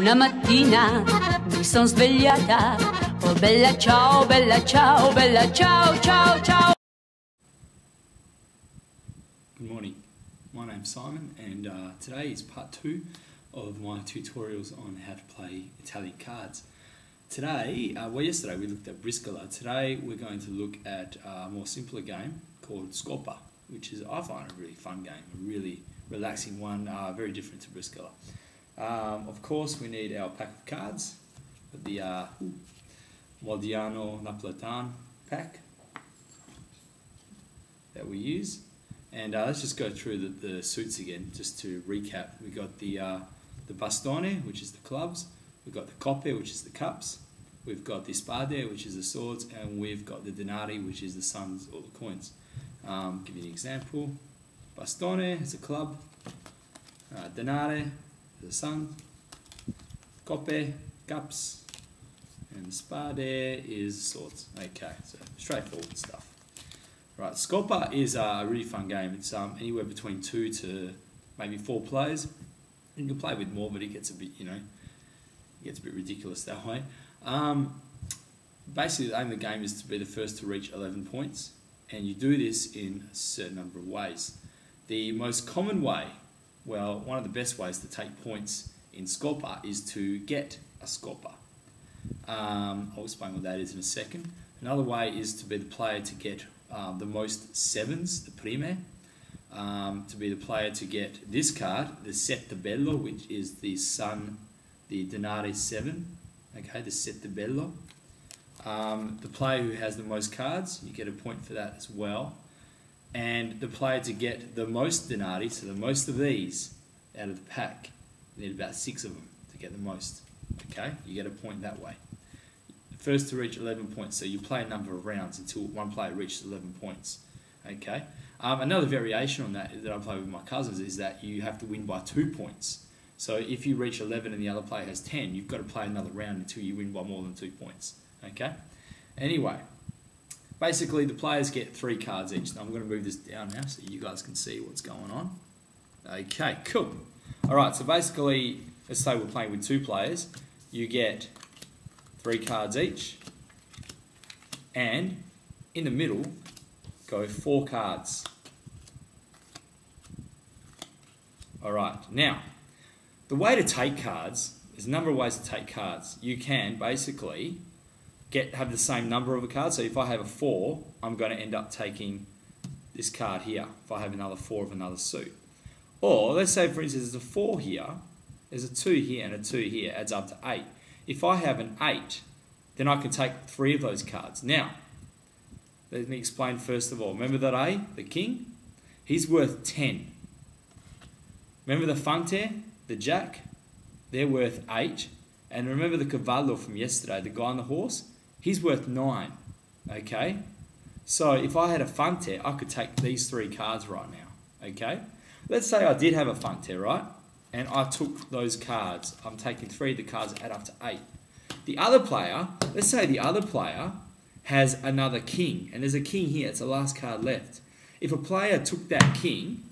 Una mattina mi son svegliata, oh bella ciao, bella ciao, bella ciao, ciao, ciao. Good morning, my name's Simon and today is part 2 of my tutorials on how to play Italian cards. Today, yesterday we looked at Briscola. Today we're going to look at a more simpler game called Scopa, which is, I find, a really fun game, a really relaxing one, very different to Briscola. Of course, we need our pack of cards, the Modiano Napoletan pack that we use. And let's just go through the suits again, just to recap. We've got the bastone, which is the clubs. We've got the coppe, which is the cups. We've got the spade, which is the swords. And we've got the denari, which is the sons or the coins. Give you an example. Bastone is a club. Denare is a sun. Coppe, cups. And spade is swords. Okay, so straightforward stuff. Right, Scopa is a really fun game. It's anywhere between 2 to maybe 4 players. You can play with more, but it gets a bit, it gets a bit ridiculous that way. Basically, the aim of the game is to be the first to reach 11 points, and you do this in a certain number of ways. The most common way, well, one of the best ways to take points in Scopa is to get a Scopa. I'll explain what that is in a second. Another way is to be the player to get the most sevens, the prime, to be the player to get this card, the sette bello, which is the sun, the denari 7, okay, the sette bello. The player who has the most cards, you get a point for that as well. And the player to get the most denari, so the most of these out of the pack, you need about 6 of them to get the most, okay, you get a point that way. First to reach 11 points, so you play a number of rounds until one player reaches 11 points. Okay. Another variation on that I play with my cousins is that you have to win by 2 points. So if you reach 11 and the other player has 10, you've got to play another round until you win by more than 2 points. Okay. Anyway, basically the players get 3 cards each. Now I'm going to move this down now so you guys can see what's going on. Okay, cool. All right. So basically, let's say we're playing with 2 players. You get 3 cards each, and in the middle go 4 cards. Alright, now the way to take cards, there's a number of ways to take cards. You can basically have the same number of a card, so if I have a 4, I'm going to end up taking this card here if I have another 4 of another suit. Or let's say, for instance, there's a 4 here, there's a 2 here and a 2 here, adds up to 8. If I have an 8, then I can take 3 of those cards. Now, let me explain first of all. Remember that A, the king? He's worth 10. Remember the fante, the jack? They're worth 8. And remember the cavallo from yesterday, the guy on the horse? He's worth 9. Okay? So if I had a fante, I could take these 3 cards right now. Okay? Let's say I did have a fante, right? And I took those cards. I'm taking 3 of the cards that add up to 8. The other player, let's say the other player has another king, and there's a king here, it's the last card left. If a player took that king,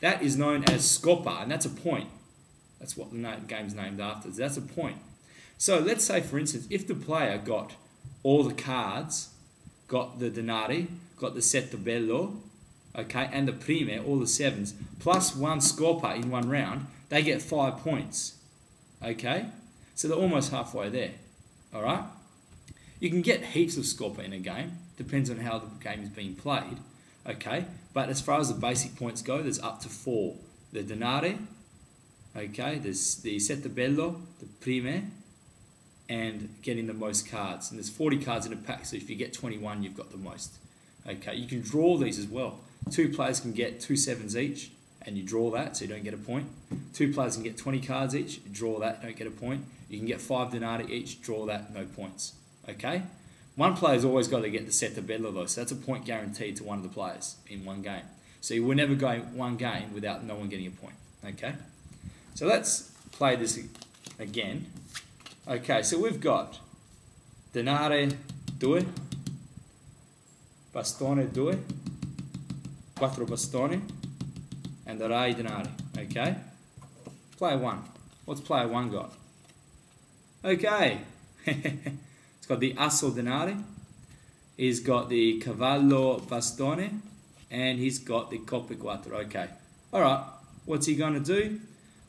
that is known as Scopa, and that's a point. That's what the game's named after, so that's a point. So let's say, for instance, if the player got all the cards, got the denari, got the sette bello, okay, and the prime, all the 7s, plus 1 Scopa in 1 round, they get 5 points, okay? So they're almost halfway there, all right? You can get heaps of Scopa in a game, depends on how the game is being played, okay? But as far as the basic points go, there's up to 4. The denare, okay, there's the sette bello, the prime, and getting the most cards. And there's 40 cards in a pack, so if you get 21, you've got the most, okay? You can draw these as well. 2 players can get 2 7s each, and you draw that, so you don't get a point. 2 players can get 20 cards each, you draw that, don't get a point. You can get 5 denari each, draw that, no points. Okay? One player's always got to get the sette bello though, so that's a point guaranteed to one of the players in one game. So you will never go one game without no one getting a point. Okay? So let's play this again. Okay, so we've got denare 2, bastone 2, 4 bastoni, and the rai denari. Okay? Player 1. What's player 1 got? Okay. It's got the asso denari. He's got the cavallo bastone. And he's got the coppa quattro. Okay. Alright. What's he going to do?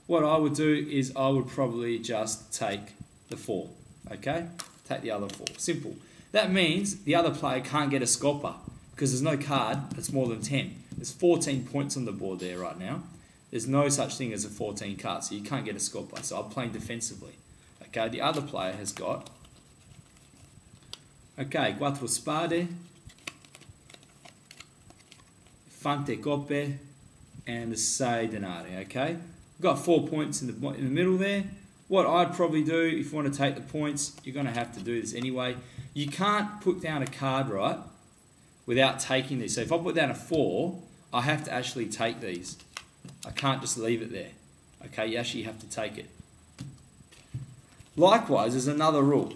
What I would do is I would probably just take the 4. Okay? Take the other 4. Simple. That means the other player can't get a Scopa because there's no card that's more than 10. There's 14 points on the board there right now. There's no such thing as a 14 card, so you can't get a Scopa. So I'm playing defensively. Okay, the other player has got, okay, quattro spade, fante coppe, and the 6 denari. Okay, we've got 4 points in the middle there. What I'd probably do, if you want to take the points, you're going to have to do this anyway. You can't put down a card, right, without taking these. So if I put down a 4, I have to actually take these. I can't just leave it there. Okay, you actually have to take it. Likewise, there's another rule.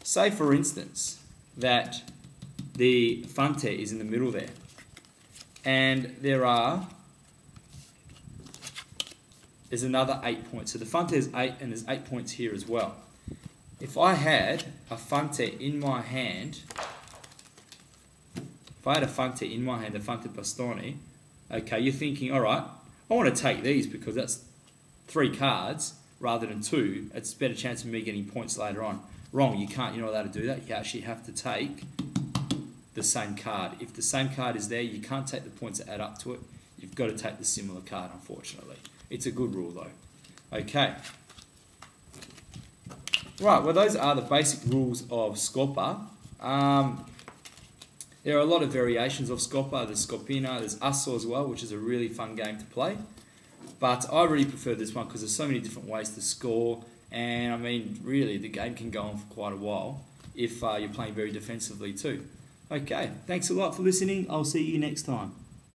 Say, for instance, that the fante is in the middle there. And there's another 8 points. So the fante is 8 and there's 8 points here as well. If I had a fante in my hand, the fante bastone, okay, you're thinking, all right, I want to take these because that's 3 cards rather than 2. It's a better chance of me getting points later on. Wrong, you can't, you're not allowed to do that. You actually have to take the same card. If the same card is there, you can't take the points that add up to it. You've got to take the similar card, unfortunately. It's a good rule though. Okay. Right, well those are the basic rules of Scopa. There are a lot of variations of Scopa. There's Scopina, there's Asso as well, which is a really fun game to play. But I really prefer this one because there's so many different ways to score. And I mean, really, the game can go on for quite a while if you're playing very defensively too. Okay, thanks a lot for listening. I'll see you next time.